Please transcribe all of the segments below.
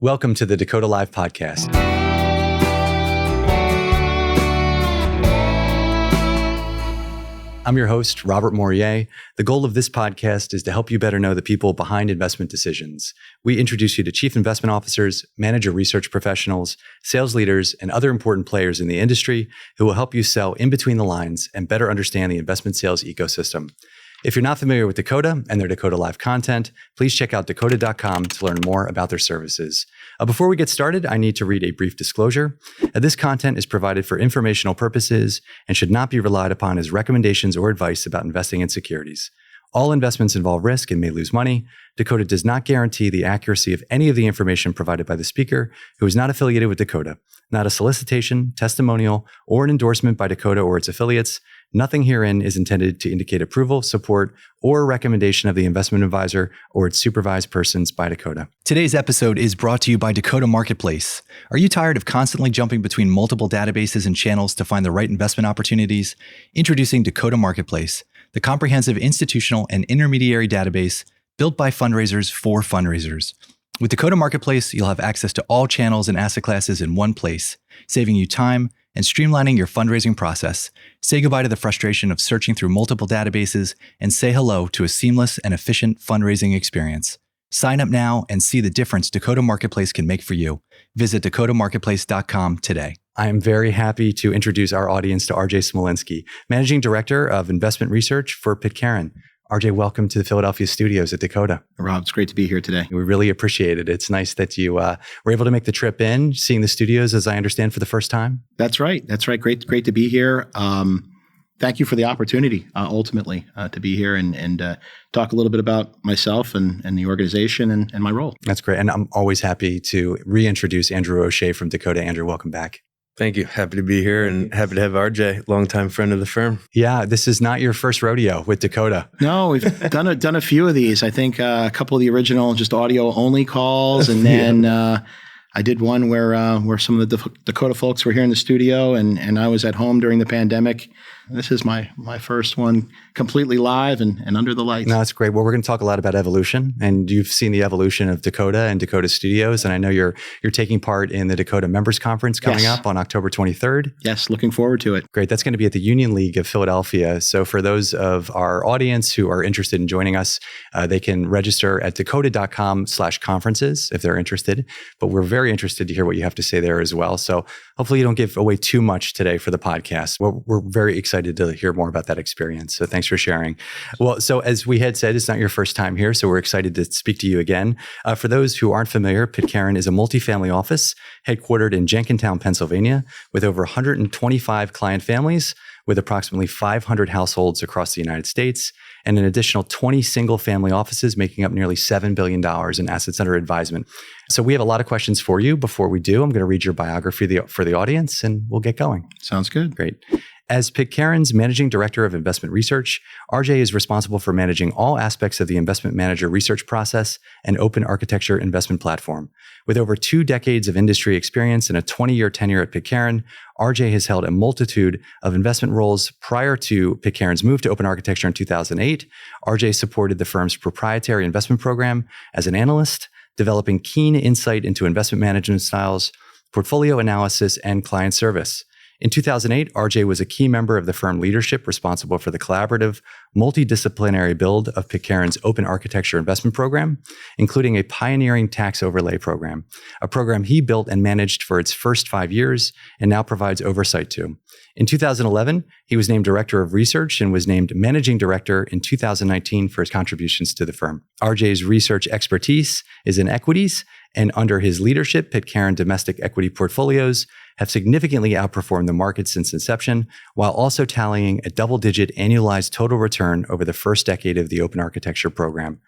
Welcome to the Dakota Live podcast. I'm your host, Robert Morier. The goal of this podcast is to help you better know the people behind investment decisions. We introduce you to chief investment officers, manager research professionals, sales leaders, and other important players in the industry who will help you sell in between the lines and better understand the investment sales ecosystem. If you're not familiar with Dakota and their Dakota Live content, please check out Dakota.com to learn more about their services. Before we get started, I need to read a brief disclosure. This content is provided for informational purposes and should not be relied upon as recommendations or advice about investing in securities. All investments involve risk and may lose money. Dakota does not guarantee the accuracy of any of the information provided by the speaker, who is not affiliated with Dakota. Not a solicitation, testimonial, or an endorsement by Dakota or its affiliates. Nothing herein is intended to indicate approval, support, or recommendation of the investment advisor or its supervised persons by Dakota. Today's episode is brought to you by Dakota Marketplace. Are you tired of constantly jumping between multiple databases and channels to find the right investment opportunities? Introducing Dakota Marketplace, the comprehensive institutional and intermediary database built by fundraisers for fundraisers. With Dakota Marketplace, you'll have access to all channels and asset classes in one place, saving you time and streamlining your fundraising process. Say goodbye to the frustration of searching through multiple databases and say hello to a seamless and efficient fundraising experience. Sign up now and see the difference Dakota Marketplace can make for you. Visit dakotamarketplace.com today. I am very happy to introduce our audience to RJ Smolenski, Managing Director of Investment Research for Pitcairn. RJ, welcome to the Philadelphia studios at Dakota. Rob, it's great to be here today. We really appreciate it. It's nice that you were able to make the trip in, seeing the studios, as I understand, for the first time. That's right. Great to be here. Thank you for the opportunity, ultimately, to be here and talk a little bit about myself and the organization and my role. That's great. And I'm always happy to reintroduce Andrew O'Shea from Dakota. Andrew, welcome back. Thank you. Happy to be here and happy to have RJ, longtime friend of the firm. Yeah, this is not your first rodeo with Dakota. No, we've done a few of these. I think a couple of the original just audio only calls, and then I did one where some of the Dakota folks were here in the studio, and I was at home during the pandemic. This is my first one completely live and under the lights. No, that's great. Well, we're going to talk a lot about evolution, and you've seen the evolution of Dakota and Dakota Studios, and I know you're taking part in the Dakota Members Conference coming up on October 23rd. Yes, looking forward to it. Great. That's going to be at the Union League of Philadelphia. So for those of our audience who are interested in joining us, they can register at dakota.com/conferences if they're interested. But we're very interested to hear what you have to say there as well. So hopefully you don't give away too much today for the podcast. We're very excited to hear more about that experience. So thanks for sharing. Well, so as we had said, it's not your first time here, so we're excited to speak to you again. For those who aren't familiar, Pitcairn is a multifamily office headquartered in Jenkintown, Pennsylvania, with over 125 client families, with approximately 500 households across the United States, and an additional 20 single-family offices making up nearly $7 billion in assets under advisement. So we have a lot of questions for you. Before we do, I'm going to read your biography for the audience, and we'll get going. Sounds good. Great. As Pitcairn's Managing Director of Investment Research, RJ is responsible for managing all aspects of the investment manager research process and open architecture investment platform. With over 2 decades of industry experience and a 20-year tenure at Pitcairn, RJ has held a multitude of investment roles. Prior to Pitcairn's move to open architecture in 2008, RJ supported the firm's proprietary investment program as an analyst, developing keen insight into investment management styles, portfolio analysis, and client service. In 2008, RJ was a key member of the firm leadership responsible for the collaborative, multidisciplinary build of Pitcairn's open architecture investment program, including a pioneering tax overlay program, a program he built and managed for its first 5 years and now provides oversight to. In 2011, he was named Director of Research and was named Managing Director in 2019 for his contributions to the firm. RJ's research expertise is in equities, and under his leadership, Pitcairn domestic equity portfolios have significantly outperformed the market since inception, while also tallying a double-digit annualized total return over the first decade of the open architecture program.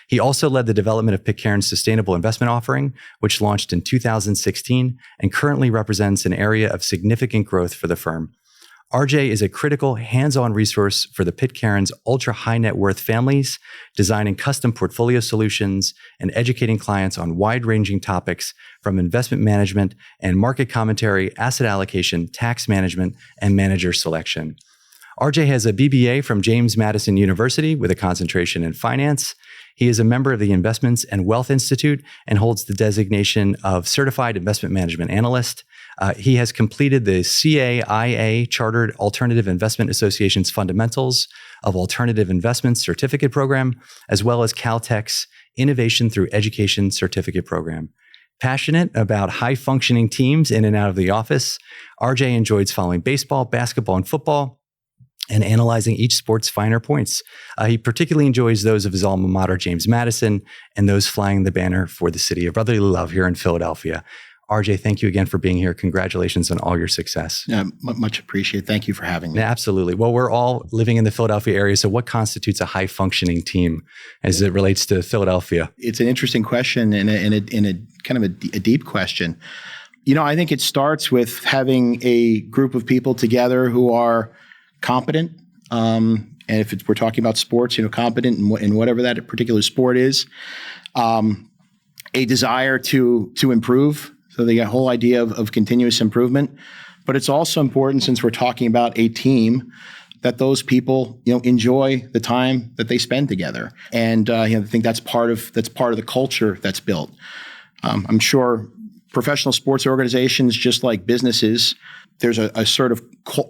He also led the development of Pitcairn's sustainable investment offering, which launched in 2016 and currently represents an area of significant growth for the firm. RJ is a critical hands-on resource for the Pitcairn's ultra-high net worth families, designing custom portfolio solutions and educating clients on wide-ranging topics from investment management and market commentary, asset allocation, tax management, and manager selection. RJ has a BBA from James Madison University with a concentration in finance. He is a member of the Investments and Wealth Institute and holds the designation of Certified Investment Management Analyst. He has completed the CAIA Chartered Alternative Investment Association's Fundamentals of Alternative Investments Certificate Program, as well as Caltech's Innovation Through Education Certificate Program. Passionate about high-functioning teams in and out of the office, RJ enjoys following baseball, basketball, and football, and analyzing each sport's finer points. He particularly enjoys those of his alma mater, James Madison, and those flying the banner for the city of brotherly love here in Philadelphia. RJ, thank you again for being here. Congratulations on all your success. Yeah, much appreciated. Thank you for having me. Yeah, absolutely. Well, we're all living in the Philadelphia area. So what constitutes a high-functioning team as it relates to Philadelphia? It's an interesting question and a kind of a deep question. I think it starts with having a group of people together who are competent. And if we're talking about sports, competent in whatever that particular sport is, a desire to improve. So the whole idea of continuous improvement. But it's also important, since we're talking about a team, that those people, enjoy the time that they spend together. And I think that's part of the culture that's built. I'm sure professional sports organizations, just like businesses, there's a sort of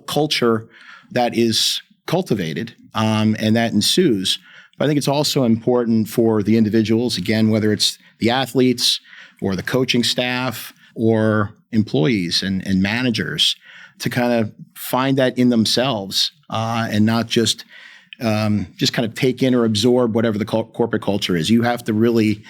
culture that is cultivated and that ensues. But I think it's also important for the individuals, again, whether it's the athletes or the coaching staff or employees and managers, to kind of find that in themselves and not just kind of take in or absorb whatever the corporate culture is. You have to really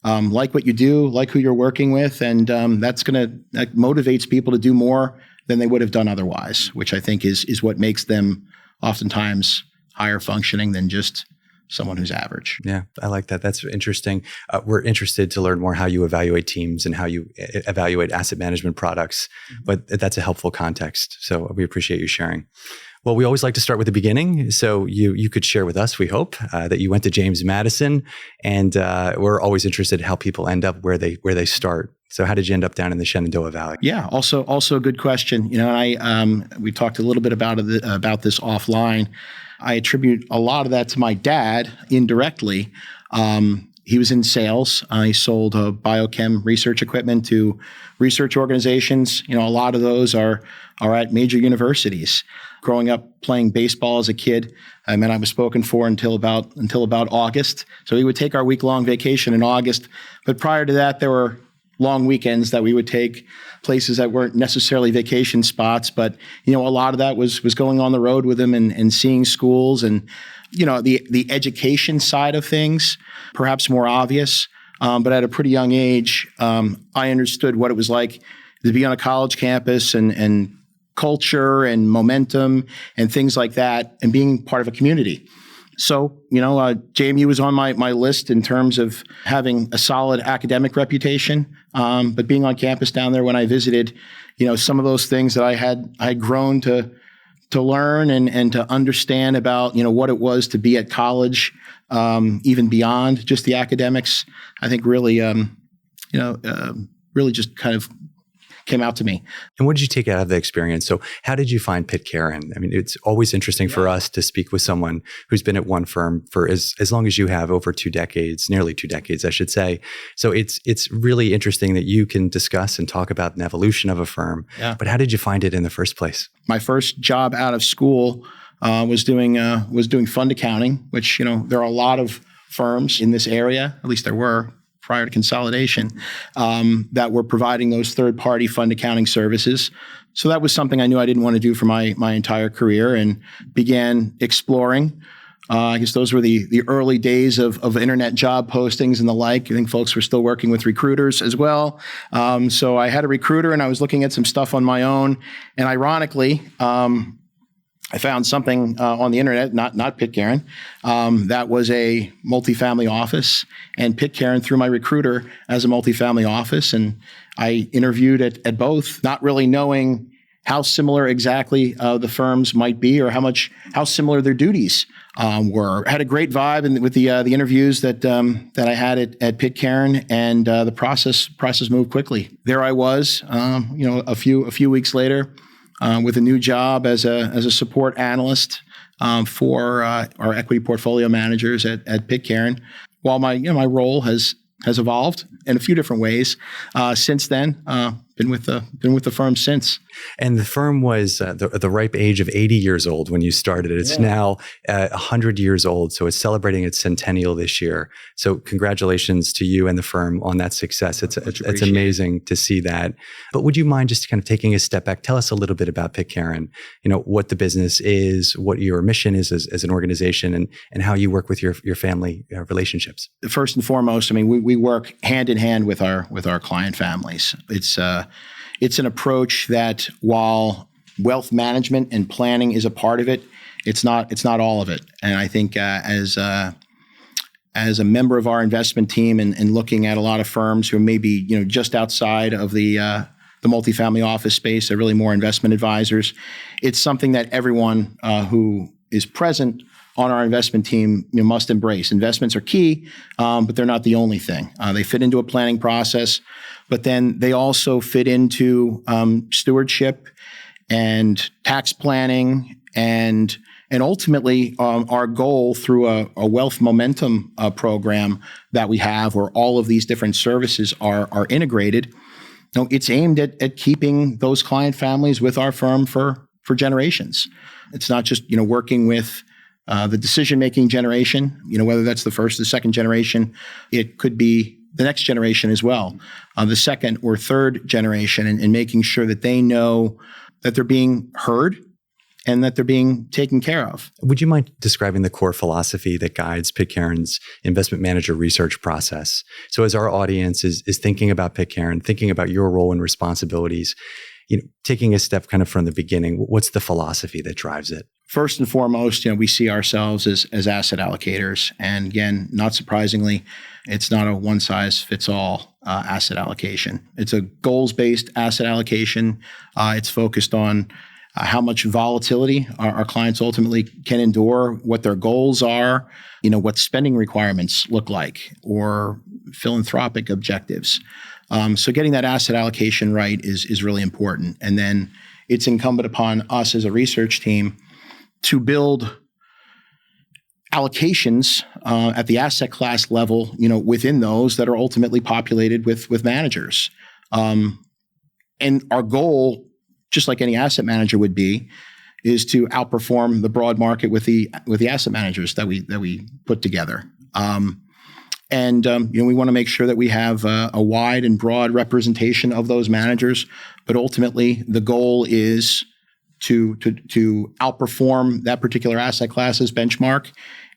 like what you do, like who you're working with, and that motivates people to do more than they would have done otherwise, which I think is what makes them oftentimes higher functioning than just someone who's average. Yeah, I like that. That's interesting. We're interested to learn more how you evaluate teams and how you evaluate asset management products, but that's a helpful context. So we appreciate you sharing. Well, we always like to start with the beginning. So you could share with us, we hope, that you went to James Madison, and we're always interested in how people end up where they start. So how did you end up down in the Shenandoah Valley? Yeah, also a good question. We talked a little bit about this offline. I attribute a lot of that to my dad indirectly. He was in sales. He sold biochem research equipment to research organizations. A lot of those are at major universities. Growing up playing baseball as a kid, I was spoken for until about August. So we would take our week-long vacation in August. But prior to that, there were long weekends that we would take places that weren't necessarily vacation spots, but a lot of that was going on the road with him and seeing schools and the education side of things, perhaps more obvious. But at a pretty young age, I understood what it was like to be on a college campus and culture and momentum and things like that, and being part of a community. So, JMU was on my list in terms of having a solid academic reputation, but being on campus down there when I visited, some of those things that I had grown to learn and to understand about, what it was to be at college, even beyond just the academics, I think really just kind of came out to me. And what did you take out of the experience? So how did you find Pitcairn? It's always interesting for us to speak with someone who's been at one firm for as long as you have, over 2 decades, nearly 2 decades, I should say. So it's really interesting that you can discuss and talk about an evolution of a firm. Yeah. But how did you find it in the first place? My first job out of school was doing fund accounting, which, there are a lot of firms in this area, at least there were, prior to consolidation, that were providing those third-party fund accounting services. So that was something I knew I didn't want to do for my entire career, and began exploring. I guess those were the early days of internet job postings and the like. I think folks were still working with recruiters as well. So I had a recruiter, and I was looking at some stuff on my own. And ironically, I found something on the internet, not Pitcairn, that was a multifamily office, and Pitcairn through my recruiter as a multifamily office. And I interviewed at both, not really knowing how similar exactly the firms might be, or how similar their duties were. I had a great vibe with the interviews that I had at Pitcairn, and the process moved quickly. There I was, a few weeks later. with a new job as a support analyst for our equity portfolio managers at Pitcairn. While my role has evolved in a few different ways since then. Been with the firm since. And the firm was the ripe age of 80 years old when you started. It's now 100 years old, so it's celebrating its centennial this year. So congratulations to you and the firm on that success. It's amazing to see that. But would you mind just kind of taking a step back? Tell us a little bit about Pitcairn. What the business is, what your mission is as an organization, and how you work with your family relationships. First and foremost, we work hand in hand with our client families. It's an approach that, while wealth management and planning is a part of it, it's not all of it. And I think as a member of our investment team and looking at a lot of firms who may be just outside of the multifamily office space, they're really more investment advisors. It's something that everyone who is present on our investment team must embrace. Investments are key, but they're not the only thing. They fit into a planning process, but then they also fit into stewardship and tax planning and ultimately our goal through a wealth momentum program that we have, where all of these different services are integrated. It's aimed at keeping those client families with our firm for generations. It's not just working with the decision-making generation, whether that's the first or the second generation. It could be the next generation as well, the second or third generation, and making sure that they know that they're being heard and that they're being taken care of. Would you mind describing the core philosophy that guides Pitcairn's investment manager research process? So as our audience is thinking about Pitcairn, thinking about your role and responsibilities, taking a step kind of from the beginning, what's the philosophy that drives it? First and foremost, we see ourselves as asset allocators. And again, not surprisingly, it's not a one-size-fits-all asset allocation. It's a goals-based asset allocation. It's focused on how much volatility our clients ultimately can endure, what their goals are, what spending requirements look like, or philanthropic objectives. So getting that asset allocation right is really important. And then it's incumbent upon us as a research team to build allocations at the asset class level, within those that are ultimately populated with managers. And our goal, just like any asset manager would be, is to outperform the broad market with the asset managers that we put together. And we want to make sure that we have a wide and broad representation of those managers. But ultimately, the goal is to outperform that particular asset class's benchmark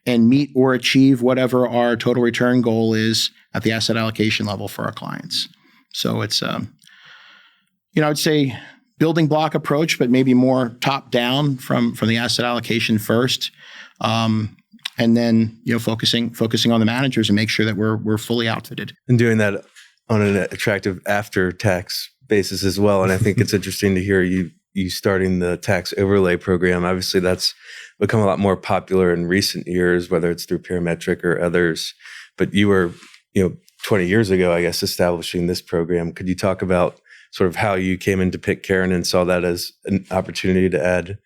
and meet or achieve whatever our total return goal is at the asset allocation level for our clients. So it's, I'd say building block approach, but maybe more top down from the asset allocation first. And then, focusing on the managers and make sure that we're fully outfitted. And doing that on an attractive after-tax basis as well. And I think it's interesting to hear you starting the tax overlay program. Obviously, that's become a lot more popular in recent years, whether it's through Parametric or others. But you were, 20 years ago, I guess, establishing this program. Could you talk about sort of how you came into Pitcairn and saw that as an opportunity to add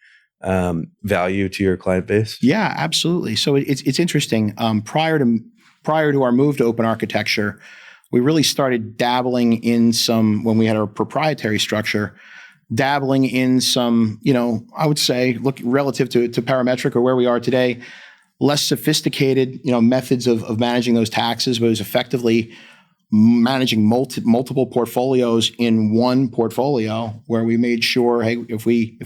value to your client base? Yeah, absolutely. So it's interesting. Prior to our move to open architecture, we really started dabbling in some, when we had our proprietary structure, dabbling in some, I would say, look relative to Parametric or where we are today, less sophisticated, methods of managing those taxes, but it was effectively managing multiple portfolios in one portfolio, where we made sure, hey, if we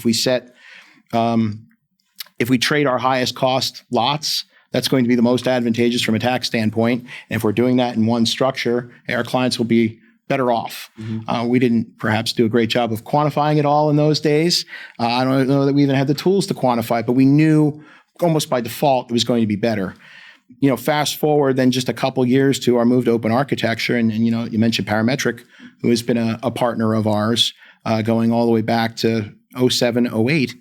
trade our highest cost lots, that's going to be the most advantageous from a tax standpoint. And if we're doing that in one structure, our clients will be better off. Mm-hmm. We didn't perhaps do a great job of quantifying it all in those days. I don't know that we even had the tools to quantify it, but we knew almost by default it was going to be better. Fast forward then just a couple years to our move to open architecture, and you mentioned Parametric, who has been a partner of ours going all the way back to 07, 08.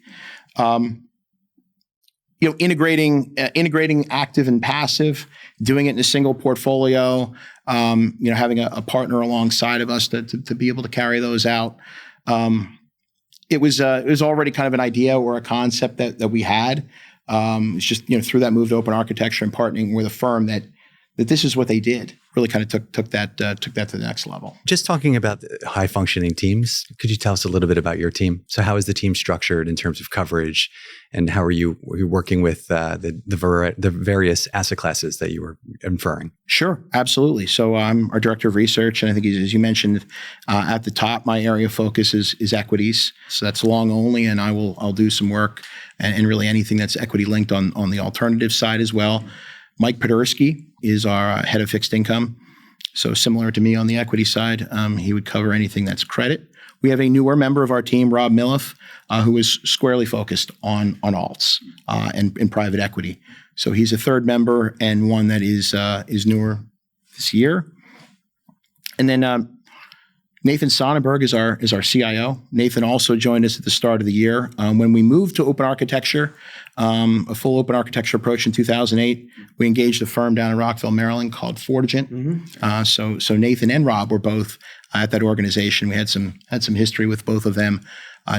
Integrating active and passive, doing it in a single portfolio, having a partner alongside of us to be able to carry those out. it was already kind of an idea or a concept that we had. It's just, through that move to open architecture and partnering with a firm that this is what they did. Really kind of took that to the next level. Just talking about high functioning teams, could you tell us a little bit about your team? So how is the team structured in terms of coverage, and how are you working with the various asset classes that you were inferring? Sure, absolutely. So I'm our director of research, and I think as you mentioned at the top, my area of focus is equities. So that's long only, and I'll do some work and really anything that's equity linked on the alternative side as well. Mike Podursky is our head of fixed income. So similar to me on the equity side, he would cover anything that's credit. We have a newer member of our team, Rob Milliff, who is squarely focused on alts and private equity. So he's a third member and one that is newer this year. And then Nathan Sonnenberg is our CIO. Nathan also joined us at the start of the year. When we moved to open architecture, a full open architecture approach in 2008, we engaged a firm down in Rockville, Maryland called Fortigent. Mm-hmm. So Nathan and Rob were both at that organization. We had some history with both of them.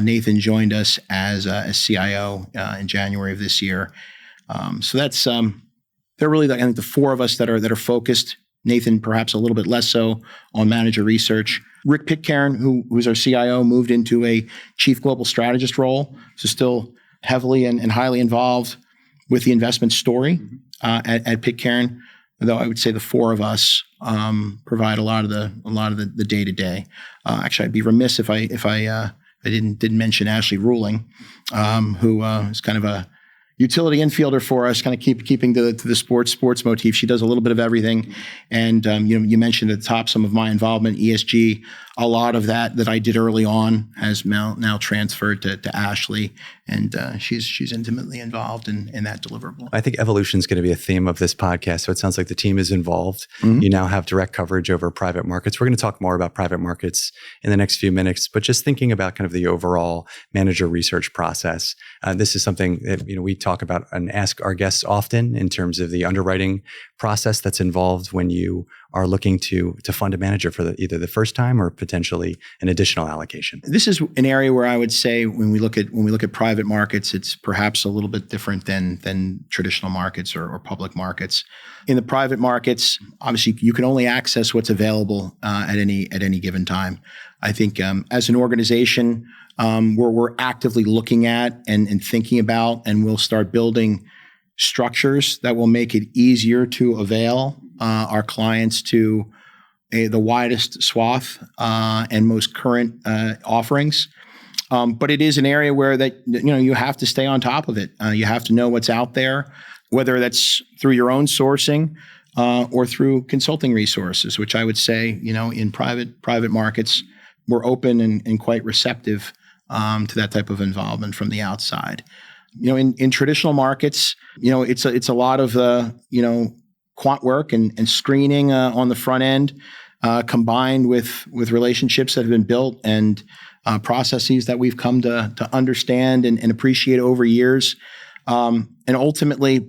Nathan joined us as CIO in January of this year. So that's they're really I think the four of us that are focused. Nathan perhaps a little bit less so on manager research. Rick Pitcairn, who's our CIO, moved into a chief global strategist role, so still heavily and highly involved with the investment story at Pitcairn. Though I would say the four of us provide a lot of the day to day. Actually, I'd be remiss if I didn't mention Ashley Ruling, who is kind of a utility infielder for us, kind of keeping to the sports motif. She does a little bit of everything. And you mentioned at the top some of my involvement, ESG. A lot of that I did early on has now transferred to Ashley, and she's intimately involved in that deliverable. I think evolution is going to be a theme of this podcast. So it sounds like the team is involved. Mm-hmm. You now have direct coverage over private markets. We're going to talk more about private markets in the next few minutes, but just thinking about kind of the overall manager research process. This is something that we talk about and ask our guests often in terms of the underwriting process that's involved when you are looking to fund a manager for either the first time or potentially an additional allocation. This is an area where I would say when we look at private markets, it's perhaps a little bit different than traditional markets or public markets. In the private markets, obviously you can only access what's available at any given time. I think as an organization, we're actively looking at and thinking about, and we'll start building structures that will make it easier to avail our clients to the widest swath and most current offerings. But it is an area where that you have to stay on top of it. You have to know what's out there, whether that's through your own sourcing or through consulting resources, which I would say in private markets we're open and quite receptive to that type of involvement from the outside. In traditional markets, it's a lot of quant work and screening on the front end, combined with relationships that have been built and processes that we've come to understand and appreciate over years. And ultimately,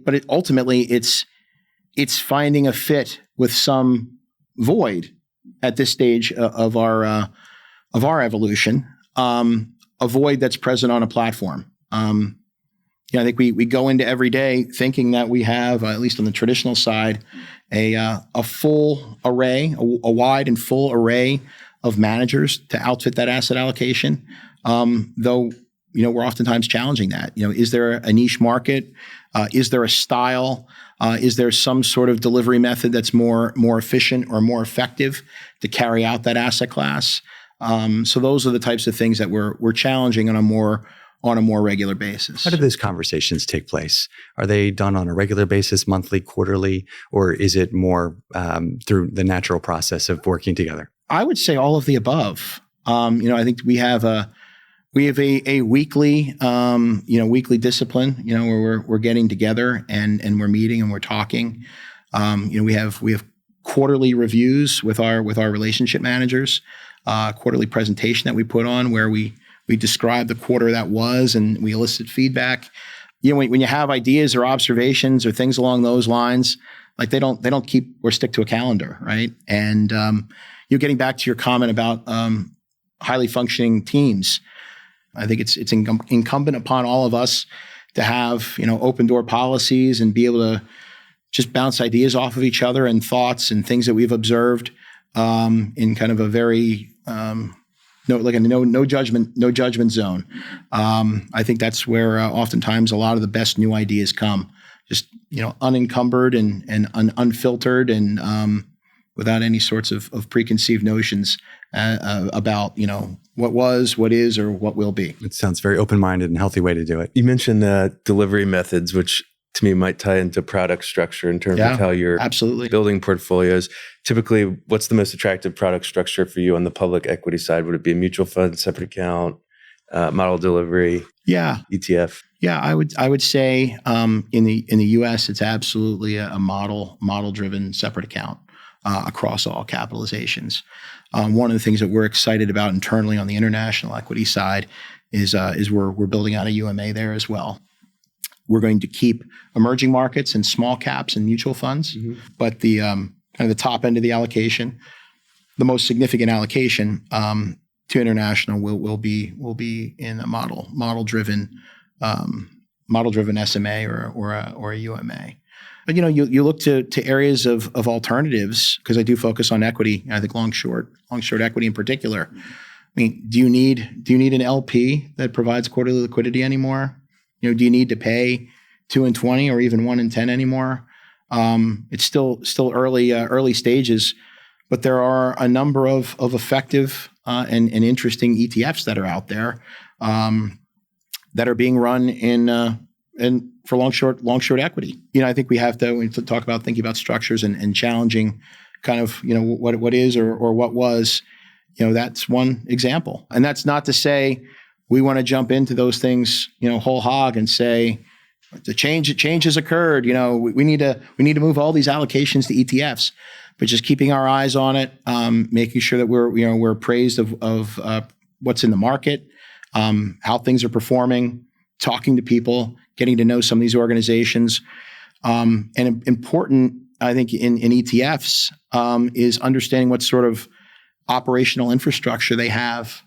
it's finding a fit with some void at this stage of our evolution, a void that's present on a platform. I think we go into every day thinking that we have, at least on the traditional side, a full array, a wide and full array of managers to outfit that asset allocation. Though, we're oftentimes challenging that. Is there a niche market? Is there a style? Is there some sort of delivery method that's more efficient or more effective to carry out that asset class? So those are the types of things that we're challenging on a more regular basis. How do those conversations take place? Are they done on a regular basis, monthly, quarterly, or is it more through the natural process of working together? I would say all of the above. I think we have a weekly weekly discipline. Where we're getting together and we're meeting and we're talking. We have quarterly reviews with our relationship managers. Quarterly presentation that we put on where we describe the quarter that was and we elicit feedback. When you have ideas or observations or things along those lines, like they don't keep or stick to a calendar, right? And you're getting back to your comment about highly functioning teams. I think it's incumbent upon all of us to have, open door policies and be able to just bounce ideas off of each other and thoughts and things that we've observed in kind of a very no judgment zone. I think that's where oftentimes a lot of the best new ideas come, just unencumbered and unfiltered and without any sorts of preconceived notions about what was, what is, or what will be. It sounds very open-minded and healthy way to do it. You mentioned delivery methods, which to me might tie into product structure in terms of how you're absolutely building portfolio's. Typically, what's the most attractive product structure for you on the public equity side? Would it be a mutual fund, separate account, model delivery, ETF? Yeah, I would say in the U.S. it's absolutely a model-driven separate account across all capitalizations. One of the things that we're excited about internally on the international equity side is we're building out a UMA there as well. We're going to keep emerging markets and small caps and mutual funds, but the kind of the top end of the allocation, the most significant allocation to international will be in a model-driven SMA or a UMA. But you look to areas of alternatives, because I do focus on equity. I think long short equity in particular. I mean, do you need an LP that provides quarterly liquidity anymore? Do you need to pay 2 in 20 or even 1 in 10 anymore? It's still early stages, but there are a number of effective and interesting ETFs that are out there that are being run in for long short equity. I think we have to talk about thinking about structures and challenging kind of what is or what was. That's one example, and that's not to say we want to jump into those things, whole hog and say the change has occurred. We need to move all these allocations to ETFs, but just keeping our eyes on it, making sure that we're appraised of what's in the market, how things are performing, talking to people, getting to know some of these organizations, and important, I think, in ETFs is understanding what sort of operational infrastructure they have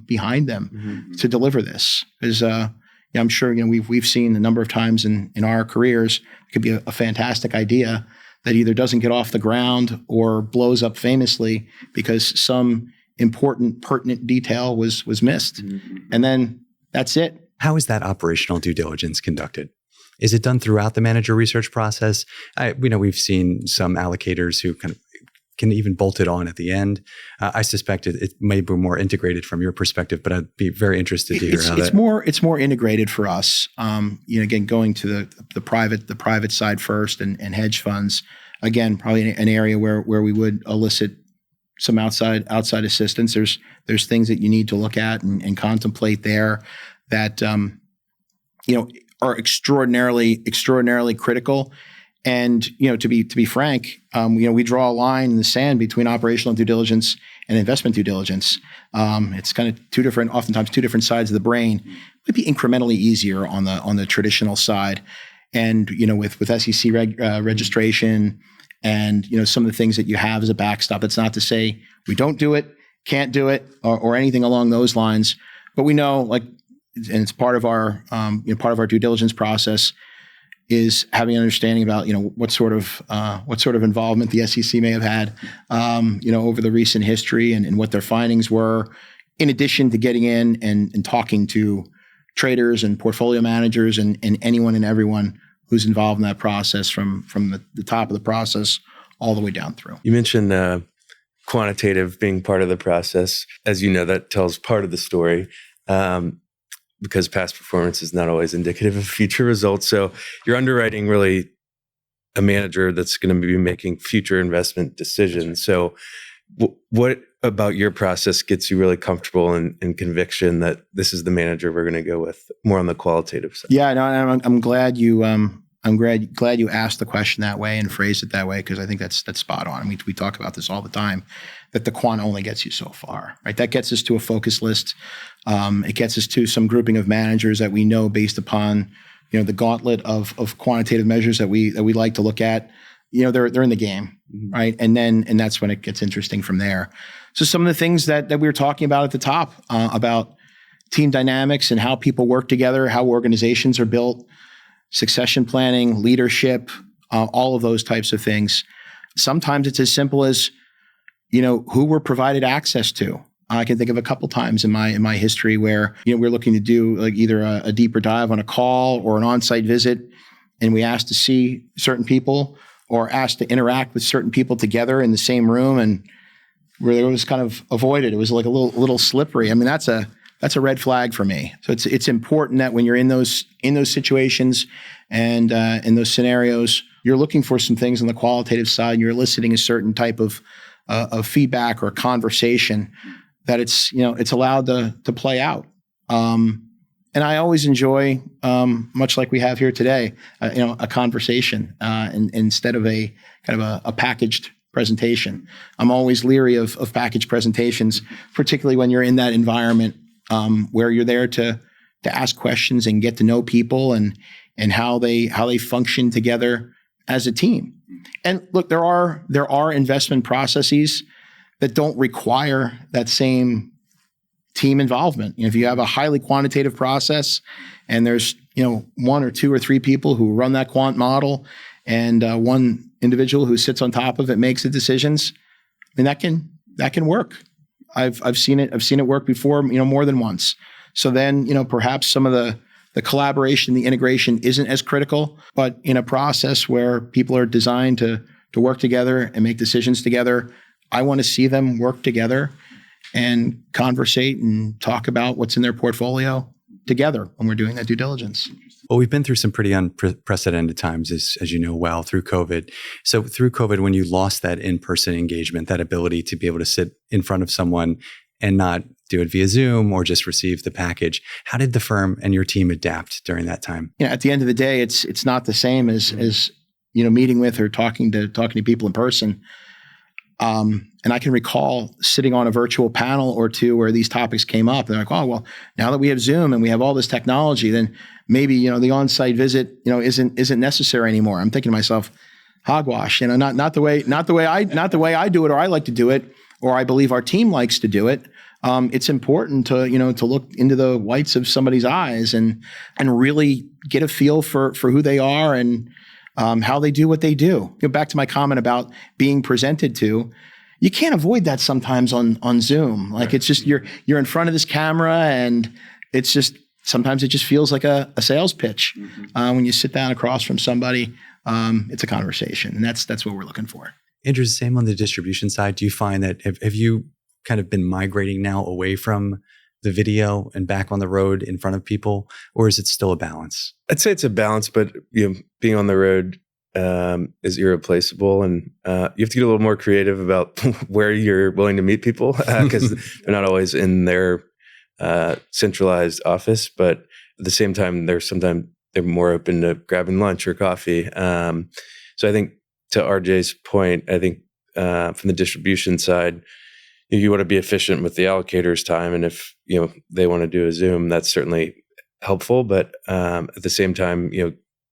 behind them to deliver this. Because I'm sure we've seen a number of times in our careers, it could be a fantastic idea that either doesn't get off the ground or blows up famously because some important pertinent detail was missed, and then that's it. How is that operational due diligence conducted? Is it done throughout the manager research process? We've seen some allocators who can even bolt it on at the end. I suspect it may be more integrated from your perspective, but I'd be very interested to hear it's more integrated for us. Again, going to the private side first and hedge funds, again, probably an area where we would elicit some outside assistance. There's things that you need to look at and contemplate there that are extraordinarily critical. And to be frank, we draw a line in the sand between operational due diligence and investment due diligence. It's kind of oftentimes two different sides of the brain. It would be incrementally easier on the traditional side, and with SEC registration and some of the things that you have as a backstop. It's not to say we don't do it, can't do it, or anything along those lines. But we know, and it's part of our due diligence process, is having an understanding about what sort of involvement the SEC may have had over the recent history and what their findings were, in addition to getting in and talking to traders and portfolio managers and anyone and everyone who's involved in that process from the top of the process all the way down through. You mentioned quantitative being part of the process. As you know, that tells part of the story. Because past performance is not always indicative of future results. So you're underwriting really a manager that's going to be making future investment decisions. So what about your process gets you really comfortable and conviction that this is the manager we're going to go with, more on the qualitative side? Yeah, no, I'm glad you asked the question that way and phrased it that way, because I think that's spot on. I mean, we talk about this all the time, that the quant only gets you so far, right? That gets us to a focus list. It gets us to some grouping of managers that we know based upon, the gauntlet of quantitative measures that we like to look at. They're in the game, right? And that's when it gets interesting from there. So some of the things that we were talking about at the top about team dynamics and how people work together, how organizations are built, succession planning, leadership, all of those types of things. Sometimes it's as simple as, who we're provided access to. I can think of a couple times in my history where, we're looking to do like either a deeper dive on a call or an on-site visit, and we asked to see certain people or asked to interact with certain people together in the same room, and where it was kind of avoided. It was like a little slippery. I mean, that's a red flag for me. So it's important that when you're in those situations and in those scenarios, you're looking for some things on the qualitative side, and you're eliciting a certain type of feedback or conversation that it's allowed to play out. And I always enjoy, much like we have here today, a conversation instead of a kind of a packaged presentation. I'm always leery of packaged presentations, particularly when you're in that environment where you're there to ask questions and get to know people and how they function together as a team. And look, there are investment processes that don't require that same team involvement. If you have a highly quantitative process and there's, one or two or three people who run that quant model and one individual who sits on top of it makes the decisions, I mean, that can work. I've seen it work before, more than once. So then, perhaps some of the collaboration, the integration isn't as critical, but in a process where people are designed to work together and make decisions together, I want to see them work together and conversate and talk about what's in their portfolio together when we're doing that due diligence. Well, we've been through some pretty unprecedented times, as you know well, through COVID. So through COVID, when you lost that in-person engagement, that ability to be able to sit in front of someone and not do it via Zoom or just receive the package, how did the firm and your team adapt during that time? At the end of the day, it's not the same as meeting with or talking to people in person. And I can recall sitting on a virtual panel or two where these topics came up. They're like, oh, well, now that we have Zoom and we have all this technology, then maybe, the on-site visit, isn't necessary anymore. I'm thinking to myself, hogwash, not the way I do it, or I like to do it, or I believe our team likes to do it. It's important to look into the whites of somebody's eyes and really get a feel for who they are and how they do what they do. Back to my comment about being presented to, you can't avoid that sometimes on Zoom. Like, it's just, you're in front of this camera and it's just, sometimes it just feels like a sales pitch. When you sit down across from somebody, it's a conversation, and that's what we're looking for. Andrew, same on the distribution side. Do you find that, have you kind of been migrating now away from the video and back on the road in front of people, or is it still a balance? I'd say it's a balance, but being on the road is irreplaceable, and you have to get a little more creative about where you're willing to meet people because they're not always in their centralized office. But at the same time, they're more open to grabbing lunch or coffee. So I think, to RJ's point, I think from the distribution side, you want to be efficient with the allocators' time, and if they want to do a Zoom, that's certainly helpful. But at the same time,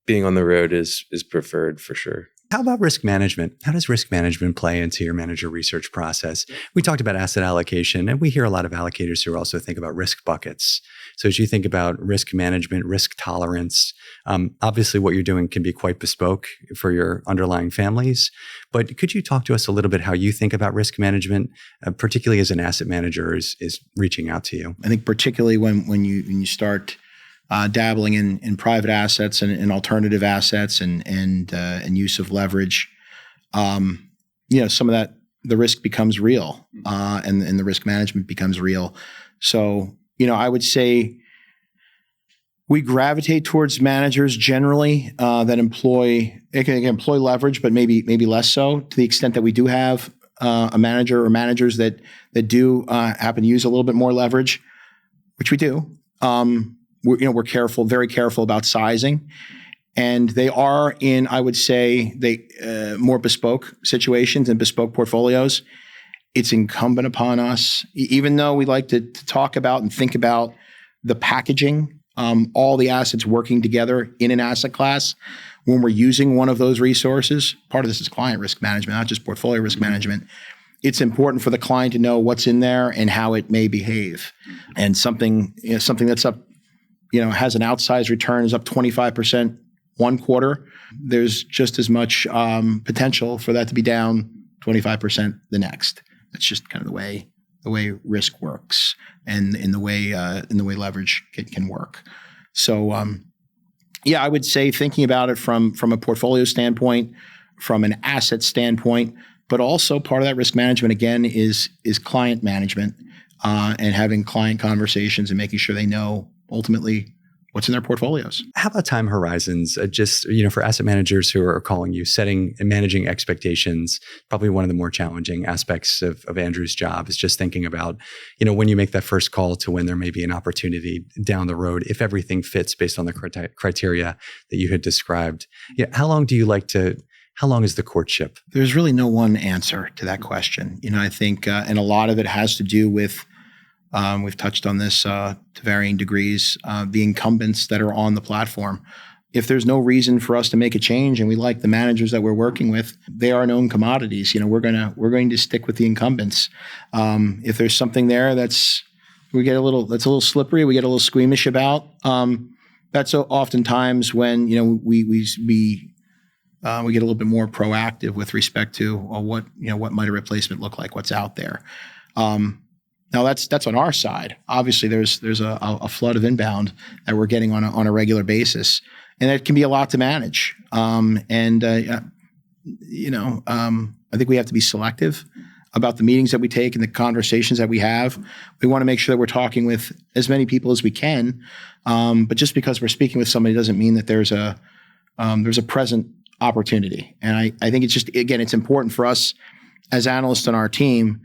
being on the road is preferred for sure. How about risk management? How does risk management play into your manager research process? We talked about asset allocation, and we hear a lot of allocators who also think about risk buckets. So as you think about risk management, risk tolerance, obviously what you're doing can be quite bespoke for your underlying families. But could you talk to us a little bit how you think about risk management, particularly as an asset manager is reaching out to you? I think particularly when you start dabbling in private assets and alternative assets and use of leverage, some of that, the risk becomes real, and the risk management becomes real. So, I would say we gravitate towards managers generally that employ leverage, but maybe less so, to the extent that we do have a manager or managers that do happen to use a little bit more leverage, which we do. We're careful, very careful about sizing, and they are in, I would say, more bespoke situations and bespoke portfolios. It's incumbent upon us, even though we like to talk about and think about the packaging, all the assets working together in an asset class. When we're using one of those resources, part of this is client risk management, not just portfolio risk management. it's important for the client to know what's in there and how it may behave. And something that's up, has an outsized return is up 25% one quarter. There's just as much potential for that to be down 25% the next. That's just kind of the way risk works and in the way leverage can work. So I would say thinking about it from a portfolio standpoint, from an asset standpoint, but also part of that risk management again is client management and having client conversations and making sure they know ultimately what's in their portfolios. How about time horizons? Just, for asset managers who are calling you, setting and managing expectations, probably one of the more challenging aspects of Andrew's job is just thinking about, when you make that first call to when there may be an opportunity down the road, if everything fits based on the criteria that you had described. How long is the courtship? There's really no one answer to that question. I think, and a lot of it has to do with, we've touched on this to varying degrees, the incumbents that are on the platform. If there's no reason for us to make a change and we like the managers that we're working with, they are known commodities. We're going to stick with the incumbents. If there's something there that's a little slippery, we get a little squeamish about, that's oftentimes when, we get a little bit more proactive with respect to what might a replacement look like, what's out there. Now that's on our side. Obviously, there's a flood of inbound that we're getting on a regular basis, and it can be a lot to manage. I think we have to be selective about the meetings that we take and the conversations that we have. We want to make sure that we're talking with as many people as we can. But just because we're speaking with somebody doesn't mean that there's a present opportunity. And I think it's just, again, it's important for us as analysts on our team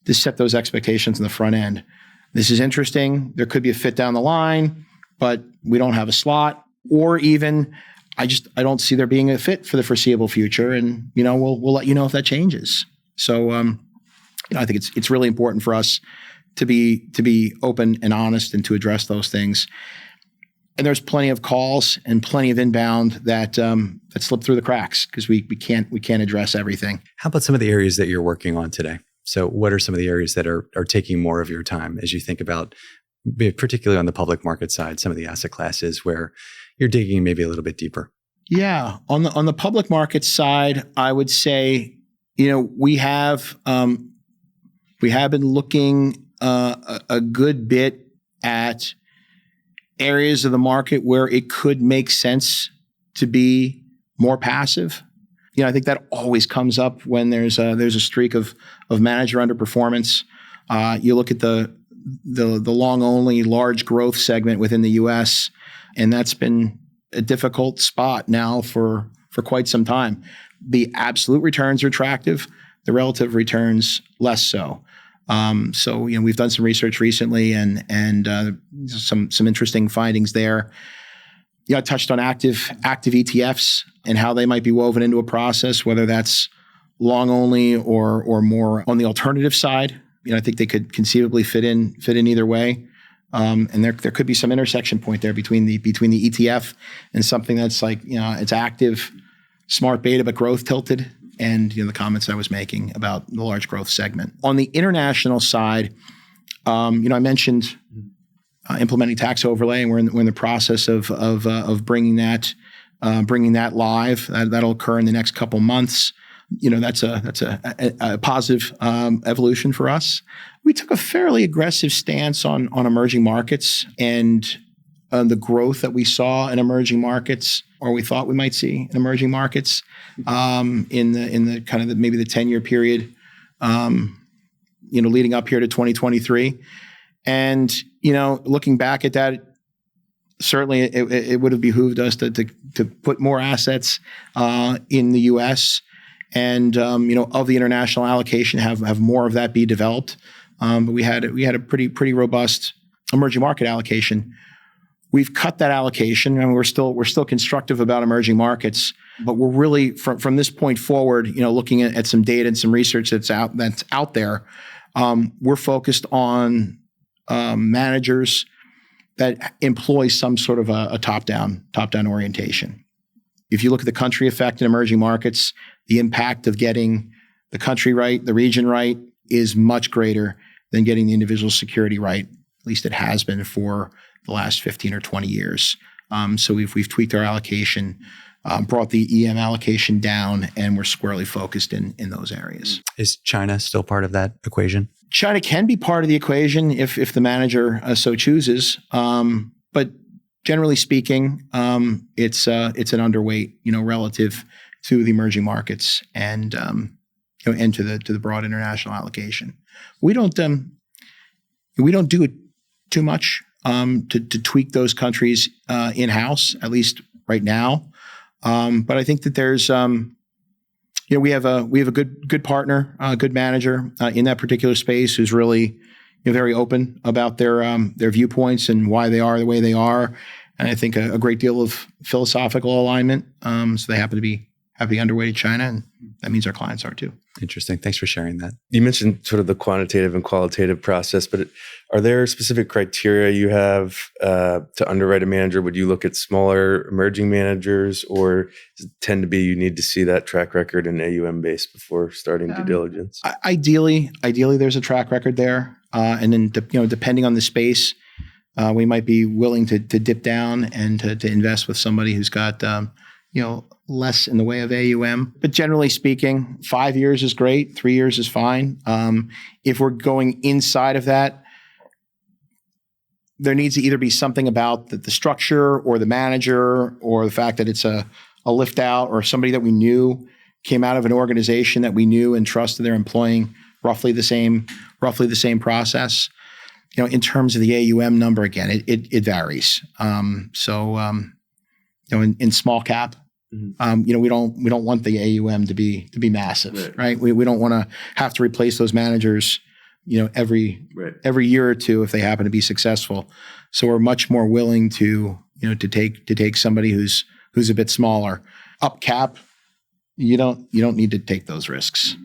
to set those expectations in the front end. This is interesting. There could be a fit down the line, but we don't have a slot, or even I don't see there being a fit for the foreseeable future. And, we'll let you know if that changes. So, I think it's really important for us to be open and honest and to address those things. And there's plenty of calls and plenty of inbound that slip through the cracks because we can't address everything. How about some of the areas that you're working on today? So what are some of the areas that are taking more of your time as you think about, particularly on the public market side, some of the asset classes where you're digging maybe a little bit deeper? Yeah. On the public market side, I would say, we have been looking a good bit at areas of the market where it could make sense to be more passive. I think that always comes up when there's a streak of manager underperformance. You look at the long only large growth segment within the U.S., and that's been a difficult spot now for quite some time. The absolute returns are attractive, the relative returns less so. We've done some research recently and some interesting findings there. I touched on active ETFs and how they might be woven into a process, whether that's long only or more on the alternative side. I think they could conceivably fit in either way. And there could be some intersection point there between the ETF and something that's like, it's active, smart beta, but growth tilted. And the comments I was making about the large growth segment. On the international side, I mentioned implementing tax overlay, and we're in the process of bringing that live. That'll occur in the next couple months. That's a positive evolution for us. We took a fairly aggressive stance on emerging markets and the growth that we saw in emerging markets, or we thought we might see in emerging markets, in the kind of maybe the 10-year period, leading up here to 2023. And, looking back at that, certainly it would have behooved us to put more assets in the U.S. and, of the international allocation, have more of that be developed. But we had a pretty robust emerging market allocation. We've cut that allocation, and we're still constructive about emerging markets, but we're really from this point forward, looking at some data and some research that's out there. We're focused on managers that employ some sort of a top-down orientation. If you look at the country effect in emerging markets, the impact of getting the country right, the region right, is much greater than getting the individual security right. At least it has been for the last 15 or 20 years. So we've tweaked our allocation, brought the EM allocation down, and we're squarely focused in those areas. Is China still part of that equation? China can be part of the equation if the manager so chooses. But generally speaking, it's an underweight, relative to the emerging markets and and to the broad international allocation. We don't do it too much to tweak those countries in-house, at least right now. But I think that there's we have a good partner, a good manager in that particular space who's really very open about their viewpoints and why they are the way they are. And I think a great deal of philosophical alignment. So they happen to be underweighted China, and that means our clients are too. Interesting. Thanks for sharing that. You mentioned sort of the quantitative and qualitative process, but are there specific criteria you have to underwrite a manager? Would you look at smaller emerging managers, or does it tend to be you need to see that track record and AUM base before starting due diligence? Ideally, there's a track record there, and then depending on the space, we might be willing to dip down and to invest with somebody who's got less in the way of AUM. But generally speaking, 5 years is great. 3 years is fine. If we're going inside of that, there needs to either be something about the structure or the manager or the fact that it's a lift out or somebody that we knew came out of an organization that we knew and trusted they're employing roughly the same process. In terms of the AUM number, again, it varies. In small cap, we don't want the AUM to be massive, right? We don't want to have to replace those managers, every year or two if they happen to be successful. So we're much more willing to take somebody who's a bit smaller. Up cap, you don't need to take those risks.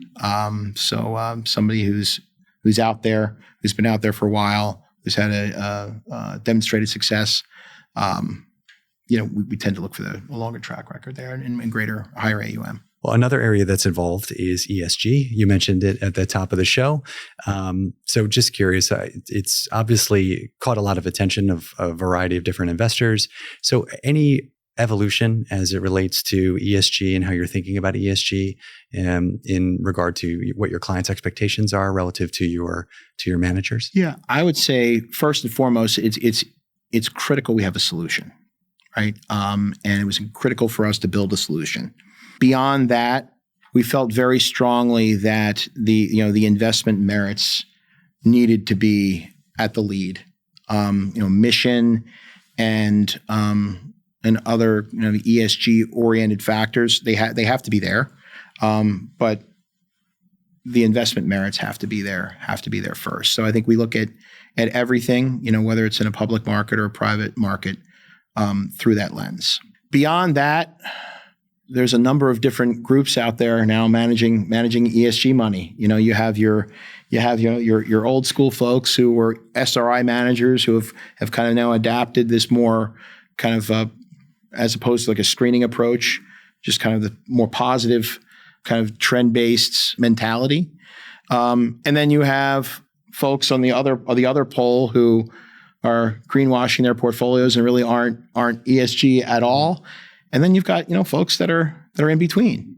Somebody who's out there, who's been out there for a while, who's had a demonstrated success. We tend to look for a longer track record there and higher AUM. Well, another area that's involved is ESG. You mentioned it at the top of the show. So just curious, it's obviously caught a lot of attention of a variety of different investors. So any evolution as it relates to ESG and how you're thinking about ESG in regard to what your clients' expectations are relative to your managers? Yeah, I would say first and foremost, it's critical we have a solution. Right. And it was critical for us to build a solution. Beyond that, we felt very strongly that the investment merits needed to be at the lead. Mission and other ESG oriented factors, they have to be there. But the investment merits have to be there first. So I think we look at everything, whether it's in a public market or a private market, through that lens. Beyond that, there's a number of different groups out there now managing ESG money. You have your old school folks who were SRI managers who have kind of now adapted this more kind of as opposed to like a screening approach, just kind of the more positive kind of trend-based mentality. And then you have folks on the other pole who are greenwashing their portfolios and really aren't ESG at all. And then you've got, folks that are in between,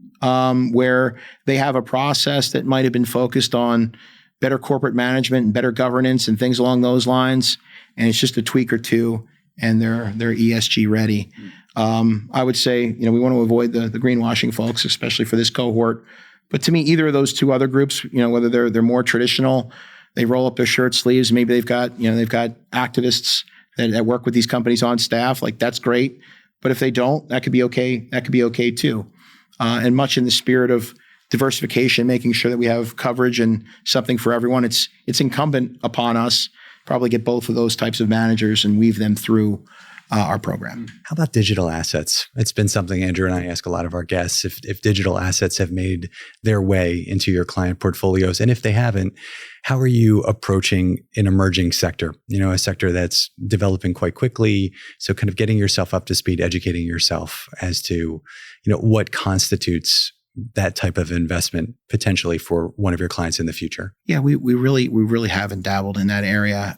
where they have a process that might have been focused on better corporate management and better governance and things along those lines. And it's just a tweak or two and they're ESG ready. I would say, we want to avoid the greenwashing folks, especially for this cohort. But to me, either of those two other groups, whether they're more traditional, they roll up their shirt sleeves. Maybe they've got activists that work with these companies on staff. Like that's great. But if they don't, that could be okay. That could be okay too. And much in the spirit of diversification, making sure that we have coverage and something for everyone. It's incumbent upon us probably get both of those types of managers and weave them through our program. How about digital assets? It's been something Andrew and I ask a lot of our guests, if digital assets have made their way into your client portfolios. And if they haven't, how are you approaching an emerging sector, a sector that's developing quite quickly? So kind of getting yourself up to speed, educating yourself as to, what constitutes that type of investment potentially for one of your clients in the future? Yeah, we really haven't dabbled in that area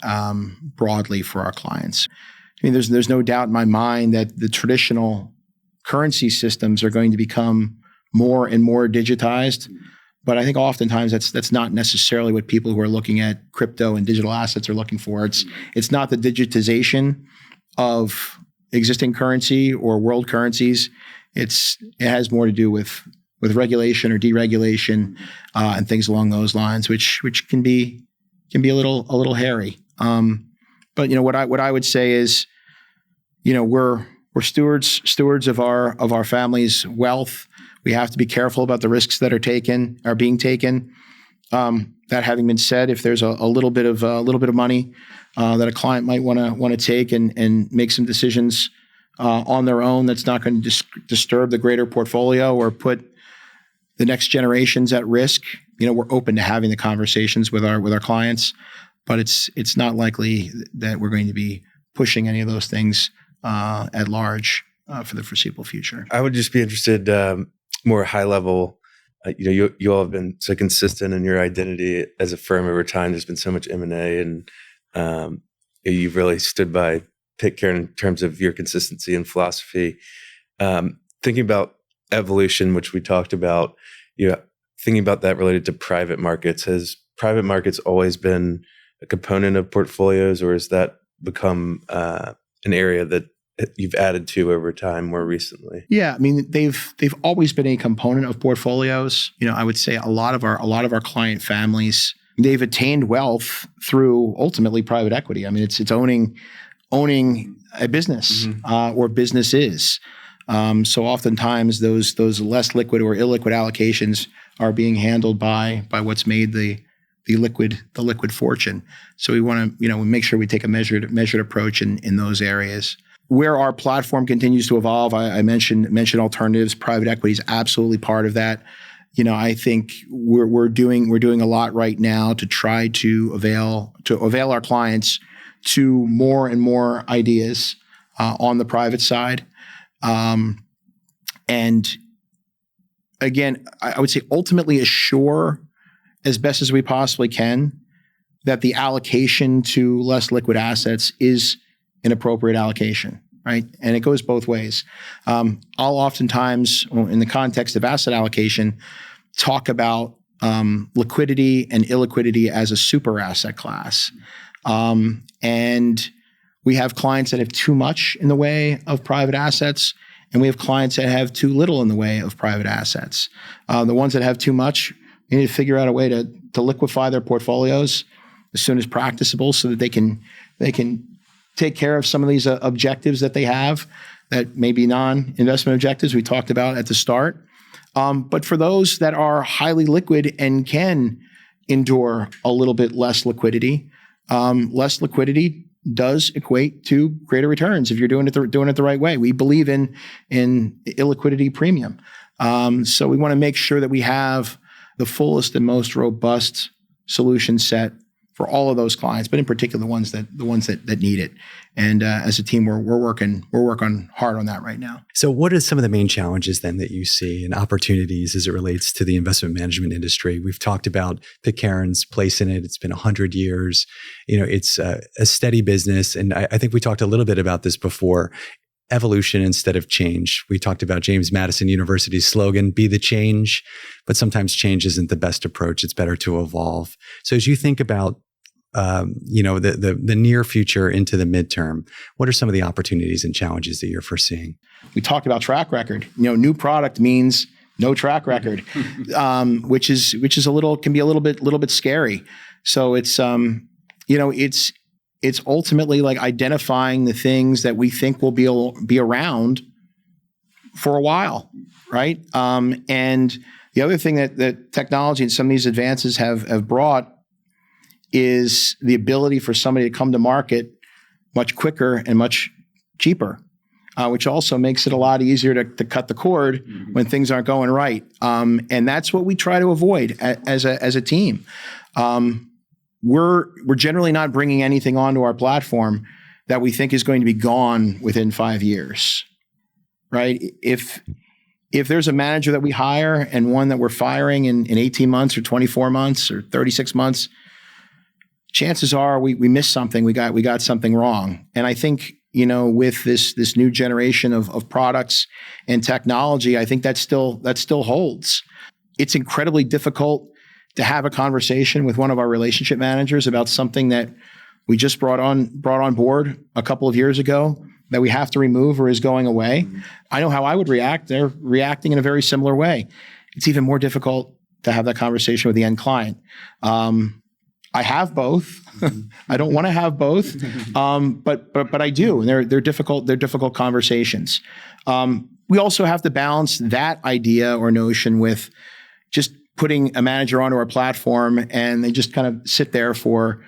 broadly for our clients. I mean, there's no doubt in my mind that the traditional currency systems are going to become more and more digitized. But I think oftentimes that's not necessarily what people who are looking at crypto and digital assets are looking for. It's not the digitization of existing currency or world currencies. It has more to do with regulation or deregulation and things along those lines, which can be a little hairy. But what I would say is, we're stewards of our family's wealth. We have to be careful about the risks that are being taken. That having been said, if there's a little bit of money that a client might want to take and make some decisions on their own, that's not going to disturb the greater portfolio or put the next generations at risk, we're open to having the conversations with our clients, but it's not likely that we're going to be pushing any of those things at large for the foreseeable future. I would just be interested, more high level. You all have been so consistent in your identity as a firm over time. There's been so much M&A, and you've really stood by Pitcairn in terms of your consistency and philosophy. Thinking about evolution, which we talked about, thinking about that related to private markets, has private markets always been a component of portfolios, or has that become an area that you've added to over time more recently? Yeah, I mean, they've always been a component of portfolios. I would say a lot of our client families, they've attained wealth through ultimately private equity. I mean, it's owning a business or businesses. So oftentimes those less liquid or illiquid allocations are being handled by what's made the liquid fortune. So we want to we make sure we take a measured approach in those areas. Where our platform continues to evolve, I mentioned alternatives. Private equity is absolutely part of that. I think we're doing a lot right now to try to avail our clients to more and more ideas on the private side. And again, I would say ultimately assure as best as we possibly can that the allocation to less liquid assets is an appropriate allocation, right? And it goes both ways. I'll oftentimes, in the context of asset allocation, talk about liquidity and illiquidity as a super asset class. And we have clients that have too much in the way of private assets, and we have clients that have too little in the way of private assets. The ones that have too much, you need to figure out a way to liquefy their portfolios as soon as practicable so that they can take care of some of these objectives that they have that may be non-investment objectives we talked about at the start. But for those that are highly liquid and can endure a little bit less liquidity does equate to greater returns if you're doing it the right way. We believe in illiquidity premium. So we want to make sure that we have the fullest and most robust solution set for all of those clients, but in particular the ones that need it. And as a team, we're working hard on that right now. So what are some of the main challenges then that you see and opportunities as it relates to the investment management industry? We've talked about Pitcairn's place in it. It's been 100 years. It's a steady business. And I think we talked a little bit about this before. Evolution instead of change. We talked about James Madison University's slogan, be the change, but sometimes change isn't the best approach. It's better to evolve. So as you think about the near future into the midterm, what are some of the opportunities and challenges that you're foreseeing? We talked about track record. New product means no track record, which is can be a little bit scary. So it's ultimately like identifying the things that we think will be around for a while, right? And the other thing that technology and some of these advances have brought is the ability for somebody to come to market much quicker and much cheaper, which also makes it a lot easier to cut the cord when things aren't going right. And that's what we try to avoid as a team. We're generally not bringing anything onto our platform that we think is going to be gone within 5 years, right? If if there's a manager that we hire and one that we're firing in 18 months or 24 months or 36 months, chances are we missed something. We got something wrong. And I think, with this new generation of products and technology, I think that still holds. It's incredibly difficult to have a conversation with one of our relationship managers about something that we just brought on board a couple of years ago that we have to remove or is going away. I know how I would react. They're reacting in a very similar way. It's even more difficult to have that conversation with the end client. I have both. I don't want to have both, but I do, and they're difficult. They're difficult conversations. We also have to balance that idea or notion with just putting a manager onto our platform and they just kind of sit there for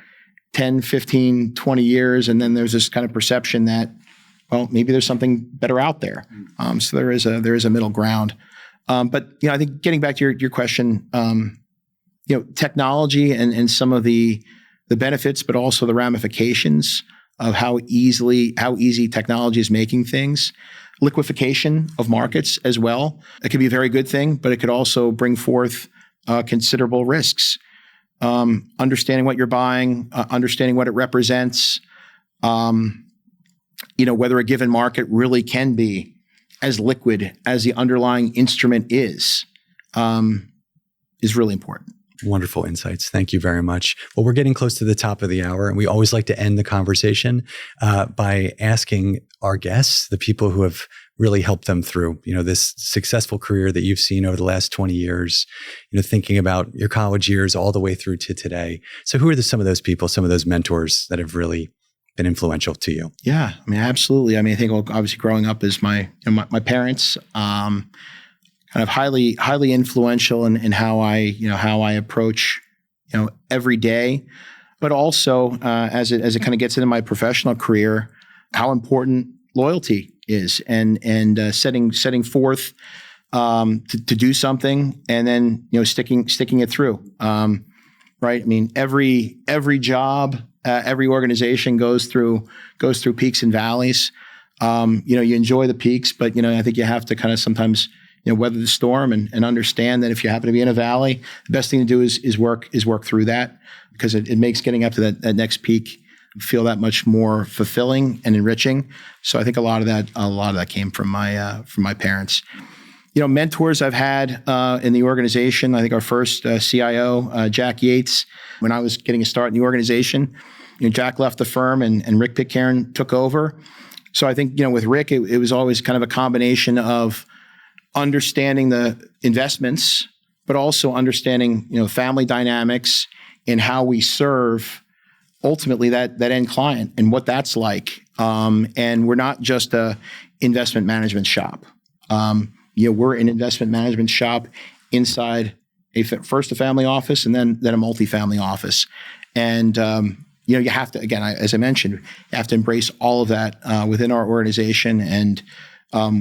10, 15, 20 years, and then there's this kind of perception that, well, maybe there's something better out there. So there is a middle ground. But I think getting back to your question, technology and some of the benefits, but also the ramifications of how easy technology is making things. Liquefaction of markets as well. It could be a very good thing, but it could also bring forth considerable risks. Understanding what you're buying, understanding what it represents, whether a given market really can be as liquid as the underlying instrument is really important. Wonderful insights. Thank you very much. Well, we're getting close to the top of the hour, and we always like to end the conversation by asking our guests, the people who have really helped them through, this successful career that you've seen over the last 20 years, thinking about your college years all the way through to today. So who are some of those people, some of those mentors that have really been influential to you? Yeah, absolutely. I think obviously growing up as my parents, kind of highly influential in how I approach, every day, but also as it kind of gets into my professional career, how important loyalty is and setting forth to do something and then sticking it through. Right? Every job, every organization goes through peaks and valleys. You enjoy the peaks, but I think you have to kind of sometimes weather the storm and understand that if you happen to be in a valley, the best thing to do is work through that, because it makes getting up to that next peak feel that much more fulfilling and enriching. So I think a lot of that came from my parents. Mentors I've had in the organization. I think our first CIO, Jack Yates, when I was getting a start in the organization, Jack left the firm and Rick Pitcairn took over. So I think with Rick, it was always kind of a combination of understanding the investments, but also understanding, family dynamics and how we serve ultimately that end client and what that's like. And we're not just a investment management shop. We're an investment management shop inside first a family office and then a multifamily office. And, you have to, again, as I mentioned, you have to embrace all of that within our organization, and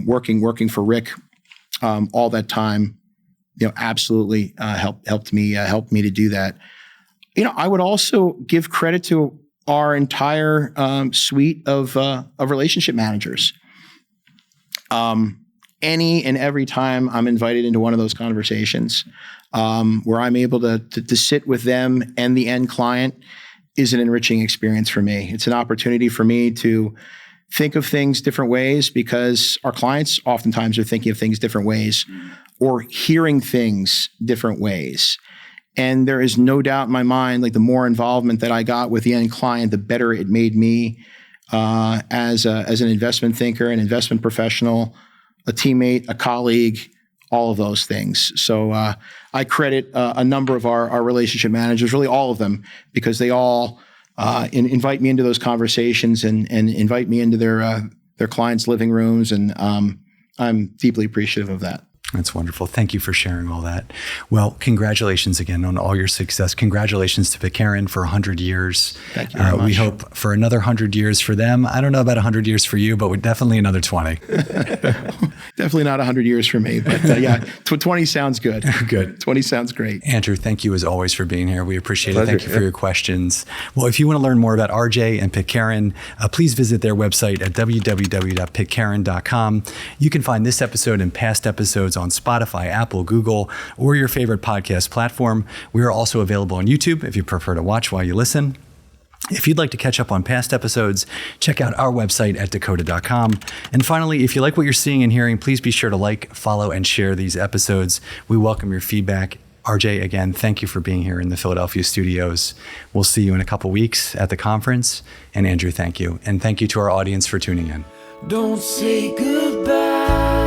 working for Rick all that time, absolutely helped me to do that. I would also give credit to our entire suite of relationship managers. Any and every time I'm invited into one of those conversations where I'm able to sit with them and the end client is an enriching experience for me. It's an opportunity for me to think of things different ways, because our clients oftentimes are thinking of things different ways or hearing things different ways. And there is no doubt in my mind, the more involvement that I got with the end client, the better it made me as an investment thinker, an investment professional, a teammate, a colleague, all of those things. So I credit a number of our relationship managers, really all of them, because they all invite me into those conversations and invite me into their clients' living rooms. And I'm deeply appreciative of that. That's wonderful. Thank you for sharing all that. Well, congratulations again on all your success. Congratulations to Pitcairn for 100 years. Thank you very much. We hope for another 100 years for them. I don't know about 100 years for you, but definitely another 20. Definitely not 100 years for me, but 20 sounds good. Good. 20 sounds great. Andrew, thank you as always for being here. We appreciate Pleasure. it. Thank you for your questions. Well, if you want to learn more about RJ and Pitcairn, please visit their website at www.pitcairn.com. You can find this episode and past episodes on Spotify, Apple, Google, or your favorite podcast platform. We are also available on YouTube if you prefer to watch while you listen. If you'd like to catch up on past episodes, check out our website at Dakota.com. And finally, if you like what you're seeing and hearing, please be sure to like, follow, and share these episodes. We welcome your feedback. RJ, again, thank you for being here in the Philadelphia studios. We'll see you in a couple weeks at the conference. And Andrew, thank you. And thank you to our audience for tuning in. Don't say goodbye.